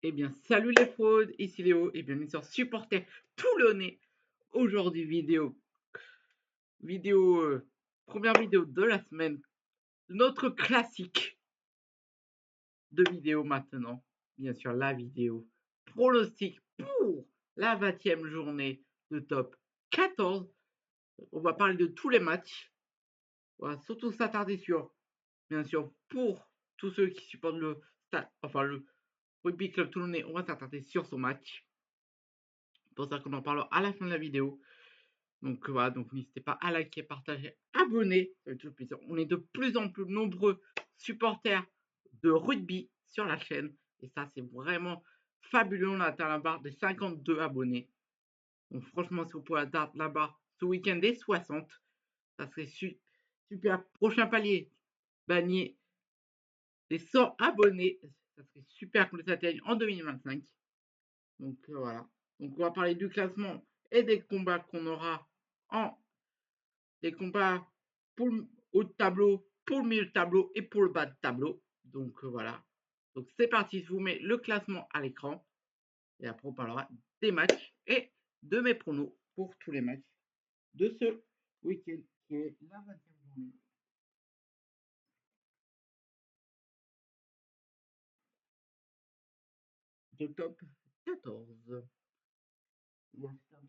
Eh bien, salut les fraudes, ici Léo et bienvenue sur Supporter Toulonnais. Aujourd'hui, première vidéo de la semaine, notre classique de vidéo maintenant. Bien sûr, la vidéo pronostic pour la 20e journée de top 14. On va parler de tous les matchs. On va surtout s'attarder sur, bien sûr, pour tous ceux qui supportent le Rugby Club Toulonnais, on va s'attarder sur son match. Pour ça qu'on en parlera à la fin de la vidéo. Donc voilà, donc n'hésitez pas à liker, partager, abonner, ça fait toujours plaisir. On est de plus en plus nombreux supporters de rugby sur la chaîne. Et ça, c'est vraiment fabuleux. On a atteint la barre des 52 abonnés. Donc franchement, si vous pouvez atteindre la barre ce week-end des 60, ça serait super. Prochain palier, gagner des 100 abonnés. Ça serait super qu'on les atteigne en 2025. Donc voilà. Donc on va parler du classement et des combats qu'on aura en des combats pour le haut de tableau, pour le milieu de tableau et pour le bas de tableau. Donc voilà. Donc c'est parti, je vous mets le classement à l'écran. Et après on parlera des matchs et de mes pronos pour tous les matchs de ce week-end qui est la 20e journée de top 14. Je comprends.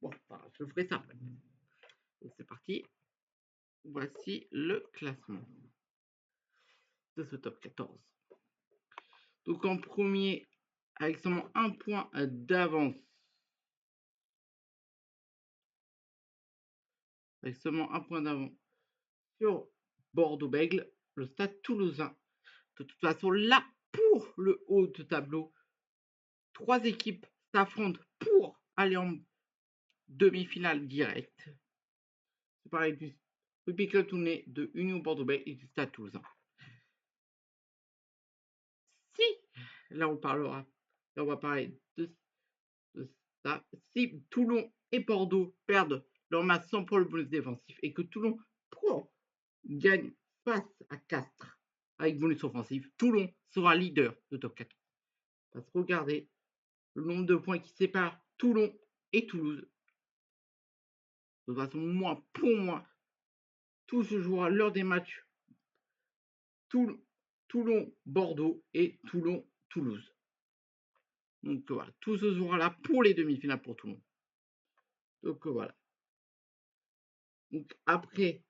Bon, je ferai ça après. Donc c'est parti. Voici le classement de ce top 14. Donc en premier, avec seulement un point d'avance. Avec seulement un point d'avance sur Bordeaux-Bègles, le Stade Toulousain. De toute façon, là, pour le haut de tableau, 3 équipes s'affrontent pour aller en demi-finale directe. C'est pareil du Rugby Club Toulonnais, de Union Bordeaux-Bègles et du Stade Toulousain. Si, là on parlera, là on va parler de ça. Si Toulon et Bordeaux perdent leur match sans pour le bonus défensif et que Toulon gagne face à Castres avec bonus offensif, Toulon sera leader de top 4. Parce que regardez le nombre de points qui séparent Toulon et Toulouse. De toute façon, pour moi, tout se jouera lors des matchs Toulon-Bordeaux et Toulon-Toulouse. Donc voilà, tout se jouera là pour les demi-finales pour Toulon. Donc voilà. Donc après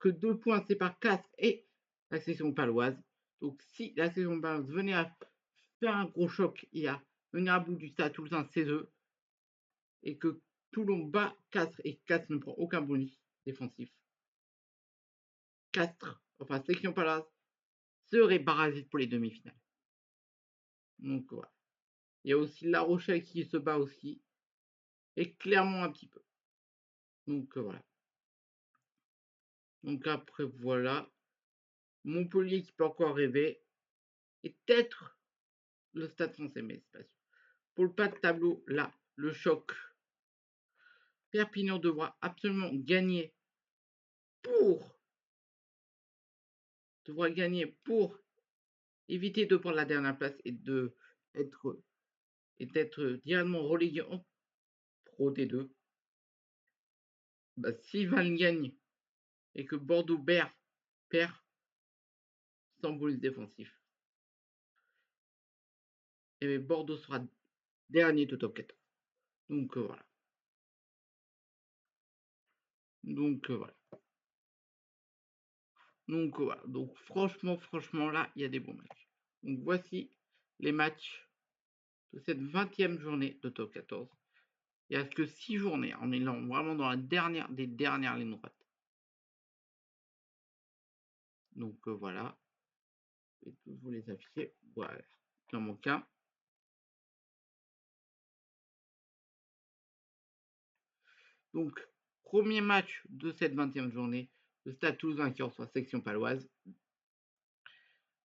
que 2 points séparent Castres et la section paloise. Donc si la section paloise venait à faire un gros choc, il y a venir à bout du Stade Toulousain, c'est eux. Et que Toulon bat Castres et Castres ne prend aucun bonus défensif. Castres, enfin section paloise, serait parasite pour les demi-finales. Donc voilà. Il y a aussi La Rochelle qui se bat aussi. Et clairement un petit peu. Donc voilà. Donc après voilà. Montpellier qui peut encore rêver. Et peut-être le Stade Français, mais c'est pas sûr. Pour le pas de tableau, là, le choc. Perpignan devra absolument gagner pour éviter de prendre la dernière place et d'être directement relégué en Pro D2. Bah, si Vannes gagne et que Bordeaux perd sans bonus défensif, et Bordeaux sera dernier de top 4. Donc voilà. Donc voilà. Donc voilà. Donc franchement, là, il y a des bons matchs. Donc voici les matchs de cette 20e journée de top 14. Il n'y a que 6 journées. On est là vraiment dans la dernière des dernières lignes droites. Donc voilà. Je vais tous vous les afficher. Voilà. Il en manque un. Donc, premier match de cette 20e journée. Le Stade Toulousain qui reçoit section paloise.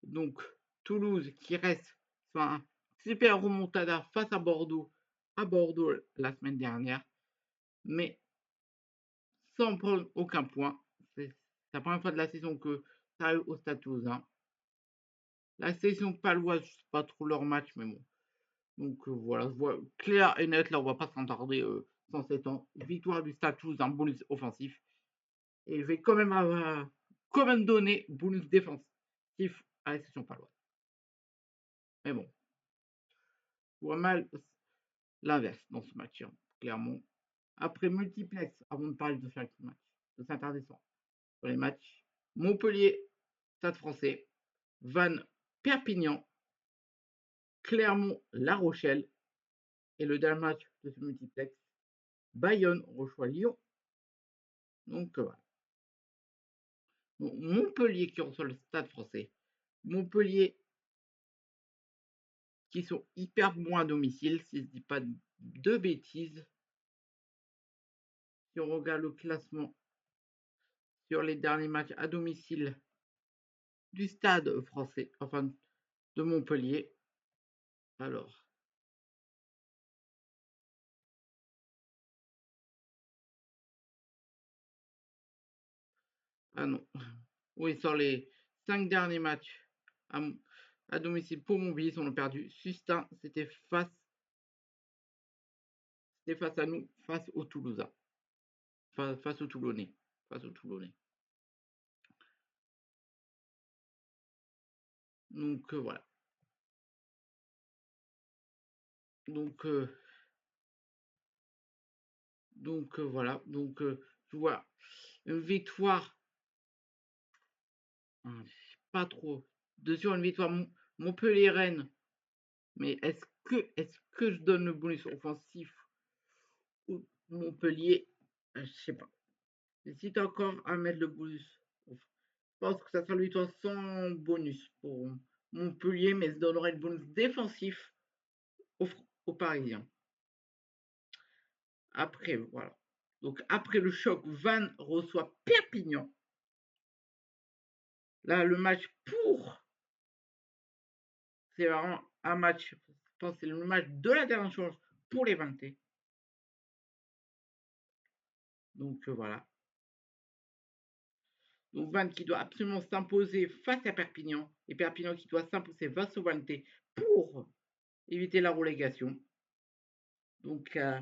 Donc, Toulouse qui reste sur un super remontada face à Bordeaux à Bordeaux la semaine dernière, mais sans prendre aucun point. C'est la première fois de la saison que ça arrive au Stade Toulousain. La saison paloise, c'est pas trop leur match, mais bon. Donc voilà, je vois clair et net, là on va pas s'entarder 107 ans. Victoire du Stade Toulousain, bonus offensif. Et je vais quand même donner bonus défensif à la session paloise. Mais bon, je vois mal l'inverse dans ce match, hein, clairement. Après multiplex, avant de parler de chaque match, de s'attarder sur les matchs, Montpellier, Stade Français, Vannes, Perpignan, Clermont, La Rochelle, et le dernier match de ce multiplex, Bayonne reçoit Lyon. Donc voilà. Donc, Montpellier qui reçoit le Stade Français. Montpellier qui sont hyper bons à domicile, si je ne dis pas de bêtises. Si on regarde le classement sur les derniers matchs à domicile du Stade Français, enfin de Montpellier. Alors, ah non, oui, sur les 5 derniers matchs à domicile pour Montpellier, on a perdu. Sustin, c'était face à nous, face aux Toulousains. Face aux Toulonnais. Face aux Toulonnais. Donc voilà. Donc voilà. Donc tu vois, une victoire, pas trop. Sur une victoire Montpellier-Rennes. Mais est-ce que je donne le bonus offensif ou Montpellier? Je sais pas. J'hésite encore à mettre le bonus. Je pense que ça sera une victoire sans bonus pour Montpellier, mais je donnerai le bonus défensif aux Parisiens. Après, voilà. Donc après le choc, Vannes reçoit Perpignan. Là, le match c'est vraiment un match, je pense que c'est le match de la dernière chance pour les Vantais. Donc voilà. Donc Vannes qui doit absolument s'imposer face à Perpignan. Et Perpignan qui doit s'imposer face aux Vantais pour éviter la relégation. Donc, je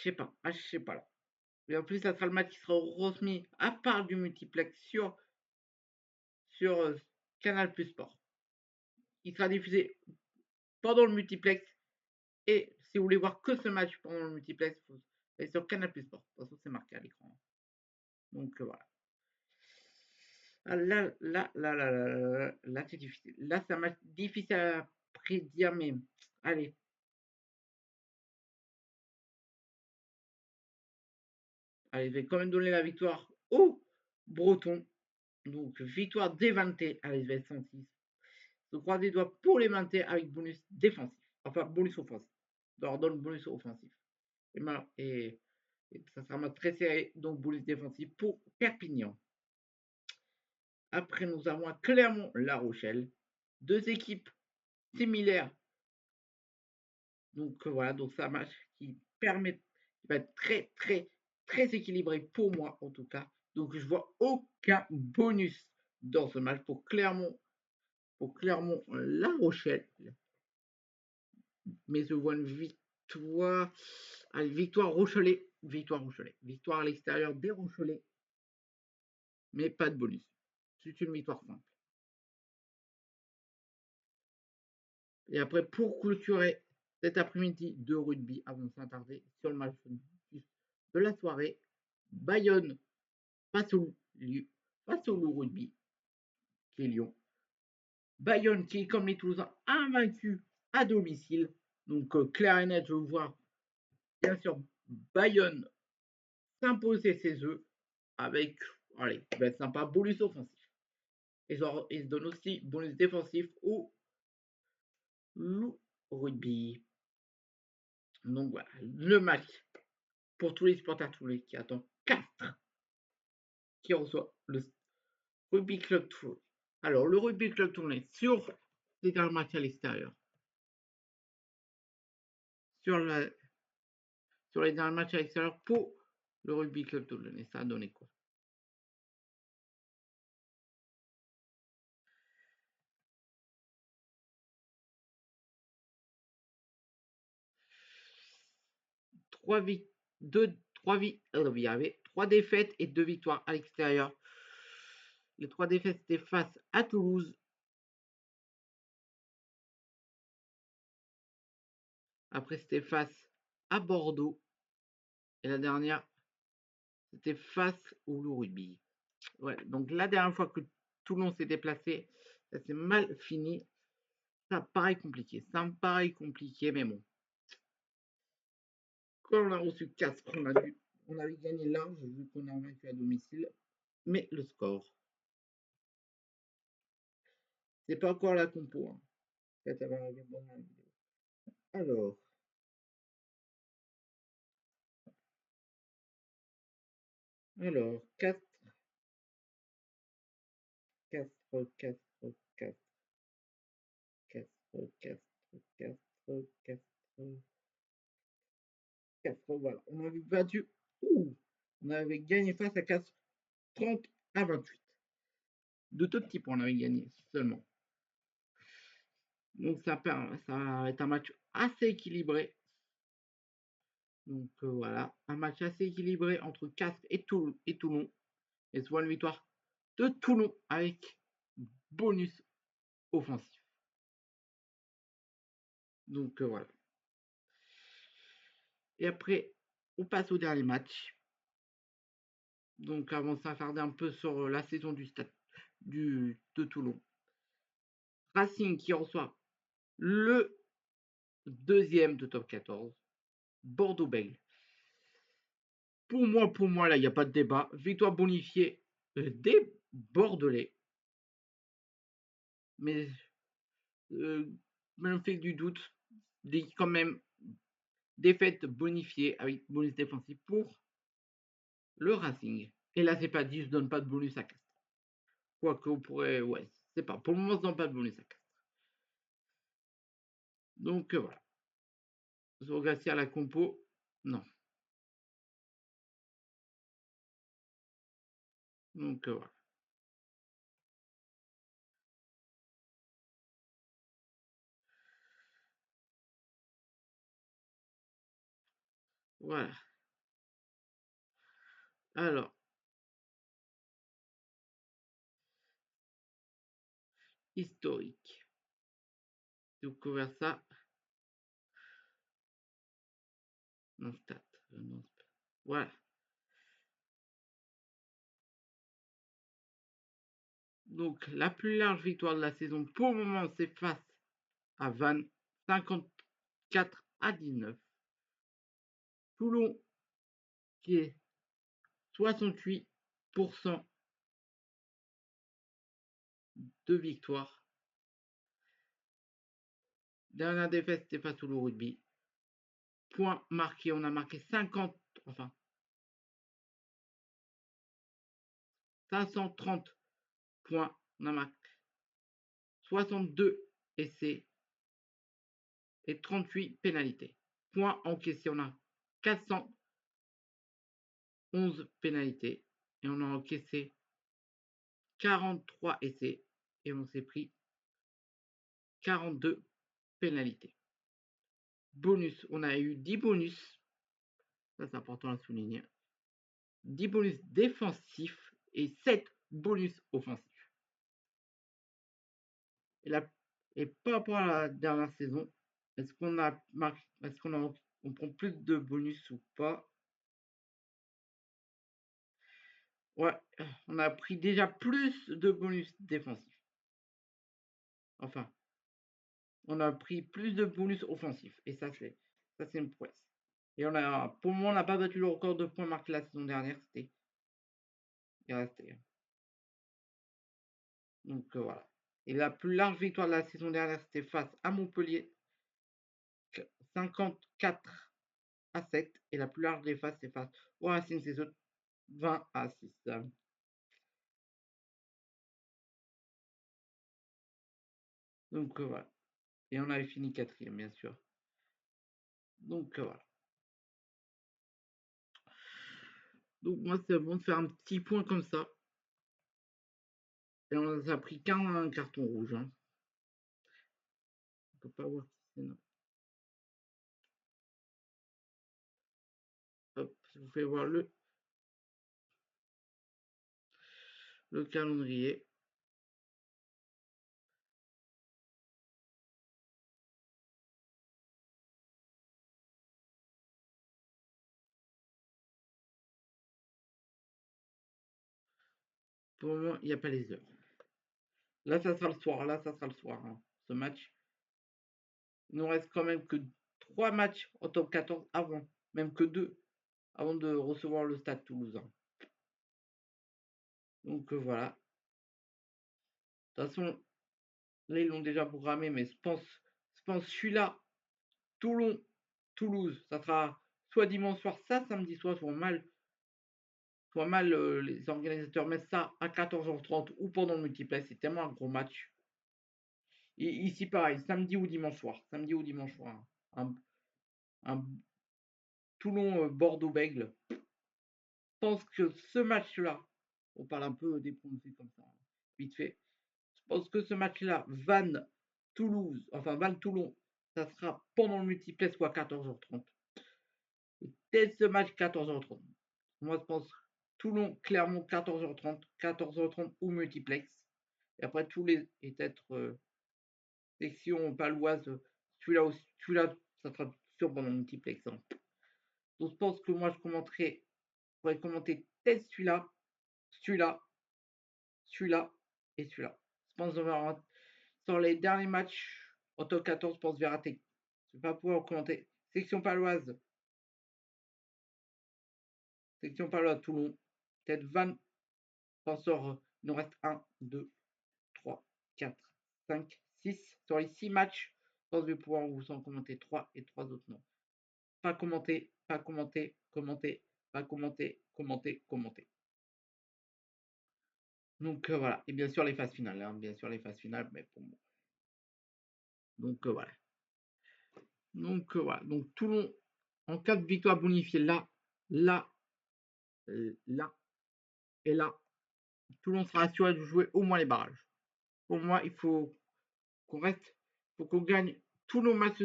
sais pas. Je sais pas là. Et en plus, ça sera le match qui sera remis à part du multiplex sur Canal Plus Sport. Il sera diffusé pendant le multiplex. Et si vous voulez voir que ce match pendant le multiplex, vous allez sur Canal Plus Sport. De toute façon, c'est marqué à l'écran. Donc voilà. Ah, là, c'est difficile. Là, c'est un match difficile à prédire, mais allez. Allez, je vais quand même donner la victoire aux Bretons. Donc, victoire des Vantais. Allez, je vais être 106. Je croise des doigts pour les Vantais avec bonus défensif. Enfin, bonus offensif. Je leur donne bonus offensif. Et ça sera un match très serré. Donc, bonus défensif pour Perpignan. Après, nous avons à Clermont-La Rochelle. Deux équipes similaires. Donc voilà, donc c'est un match qui va être très, très, très équilibré pour moi en tout cas. Donc je vois aucun bonus dans ce match pour Clermont-La Rochelle. Mais je vois une victoire. Allez, victoire Rochelet. Victoire à l'extérieur des Rochelais. Mais pas de bonus. C'est une victoire simple. Et après, pour clôturer cet après-midi de rugby, avant de s'attarder sur le match de la soirée, Bayonne face au Loup Rugby, qui est Lyon. Bayonne qui est comme les Toulousains invaincu à domicile. Donc clair et net, je vois bien sûr Bayonne s'imposer ses œufs avec, allez, va être sympa, bonus offensif. Et ils se donnent aussi bonus défensif au Loup Rugby. Donc voilà, le match pour tous les supporters toulousains qui attend 4 qui reçoit le Rugby Club Toulouse. Alors, le Rugby Club Toulouse sur les derniers matchs à l'extérieur. Sur les derniers matchs à l'extérieur pour le Rugby Club Toulonnais, ça a donné quoi? Trois défaites et 2 victoires à l'extérieur. Les 3 défaites, c'était face à Toulouse. Après, c'était face à Bordeaux. Et la dernière, c'était face au Loup Rugby. Ouais, donc la dernière fois que Toulon s'est déplacé, ça s'est mal fini. Ça paraît compliqué. Ça me paraît compliqué, mais bon. Quand on a reçu 4, on avait gagné large vu qu'on a vaincu à domicile. Mais le score, c'est pas encore la compo. Hein. Alors, 4, 4, 4, 4, 4, 4, 4, 4, 4, voilà. On avait battu, on avait gagné face à 4, 30 à 28. De tout petits points, on avait gagné seulement. Donc ça va être un match assez équilibré. Donc voilà, un match assez équilibré entre Castres et Toulon. Et soit une victoire de Toulon avec bonus offensif. Donc voilà. Et après, on passe au dernier match. Donc avant de s'attarder un peu sur la saison du stade de Toulon. Racing qui reçoit le deuxième de top 14, Bordeaux-Bègles. Pour moi, là, il n'y a pas de débat. Victoire bonifiée des Bordelais. Mais me fait du doute. Quand même, défaite bonifiée avec bonus défensif pour le Racing. Et là, c'est pas dit, je donne pas de bonus à Castres. Quoique, on pourrait, ouais, c'est pas. Pour le moment, je donne pas de bonus à Castres. Donc, voilà. Sur à la compo, non. Donc, voilà. Voilà. Alors, historique. J'ai couvert ça. Non, stat. Voilà. Donc, la plus large victoire de la saison pour le moment, c'est face à Vannes, 54 à 19. Toulon, qui est 68% de victoire. Dernière défaite, c'était face au Loup Rugby. Point marqué, on a marqué 530 points. On a marqué 62 essais et 38 pénalités. Points encaissés, on a 411 pénalités et on a encaissé 43 essais et on s'est pris 42 pénalités. Bonus, on a eu 10 bonus. Ça, c'est important à souligner. 10 bonus défensifs et 7 bonus offensifs. Et par rapport à la dernière saison, est-ce qu'on prend plus de bonus ou pas? Ouais, on a pris déjà plus de bonus défensifs. Enfin, on a pris plus de bonus offensifs. Et ça, c'est une prouesse. Et pour le moment, on n'a pas battu le record de points marqués la saison dernière. Il restait. Donc voilà. Et la plus large victoire de la saison dernière, c'était face à Montpellier. 54 à 7. Et la plus large des phases, c'est face au Racing CSO. 20 à 6. Donc voilà. Et on avait fini 4e, bien sûr. Donc voilà. Donc moi, c'est bon de faire un petit point comme ça. Et on a pris qu'un carton rouge. Hein. On peut pas voir qui c'est. Hop, je vous fais voir le calendrier. Pour le moment, il n'y a pas les heures. Là, ça sera le soir. Là, ça sera le soir. Hein, ce match. Il nous reste quand même que 3 matchs en top 14 avant. Même que 2 avant de recevoir le Stade Toulousain. Donc voilà. De toute façon, là, ils l'ont déjà programmé, mais je pense celui-là, Toulon, Toulouse, ça sera soit dimanche soir, ça samedi soir, soit mal les organisateurs mettent ça à 14h30 ou pendant le multiplex, c'est tellement un gros match. Et ici, pareil, samedi ou dimanche soir. Samedi ou dimanche soir. Un Toulon-Bordeaux-Bègles. Je pense que ce match-là, on parle un peu des pronostics comme ça, vite fait. Je pense que ce match-là, Vannes-Toulon, ça sera pendant le multiplex ou à 14h30. Et dès ce match, 14h30. Moi, je pense Toulon, Clermont, 14h30, 14h30 ou multiplex. Et après, tous les et peut-être section paloise, celui-là, ça sera sûr pendant le multiplex. Hein. Donc, je pense que moi, je pourrais commenter peut-être celui-là et celui-là. Je pense qu'on sur les derniers matchs en top 14, je pense que je vais rater. Je ne vais pas pouvoir commenter. Section paloise, Toulon, peut-être 20. Il nous reste 1, 2, 3, 4, 5, 6. Sur les 6 matchs, je pense que je vais pouvoir vous en commenter 3 et 3 autres noms. Pas commenter. Donc voilà. Et bien sûr les phases finales. Hein. Bien sûr les phases finales, mais pour moi. Donc voilà. Donc Toulon, en cas de victoire bonifiée, là, et là, Toulon sera assuré de jouer au moins les barrages. Pour moi, il faut qu'on reste, il faut qu'on gagne tous nos matchs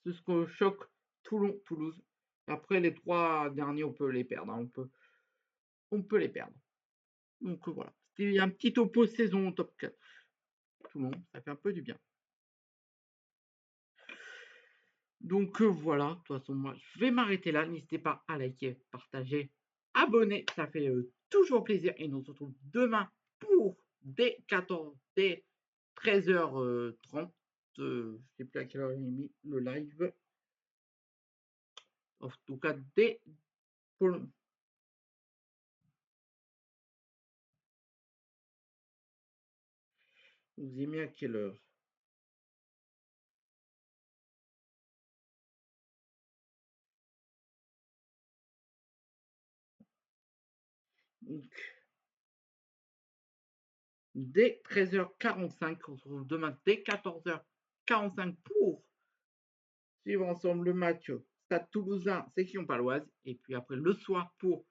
jusqu'au choc Toulon-Toulouse. Après, les 3 derniers, on peut les perdre. Hein. On peut les perdre. Donc voilà. C'était un petit topo saison top 4. Toulon, ça fait un peu du bien. Donc voilà, de toute façon, moi, je vais m'arrêter là. N'hésitez pas à liker, partager, abonner. Ça fait toujours plaisir. Et nous on se retrouve demain pour dès 13h30. Je ne sais plus à quelle heure il est mis le live. En tout cas, pour le... Vous avez mis à quelle heure? Donc, dès 13h45, on se retrouve demain dès 14h45 pour suivre ensemble le match Stade Toulousain, section paloise. Et puis après, le soir pour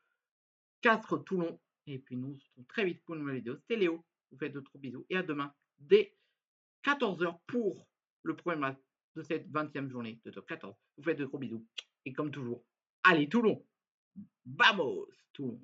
Castres Toulon. Et puis nous, on se retrouve très vite pour une nouvelle vidéo. C'était Léo. Vous faites d'autres bisous. Et à demain dès 14h pour le premier match de cette 20e journée de top 14. Vous faites de gros bisous. Et comme toujours, allez Toulon! Vamos Toulon!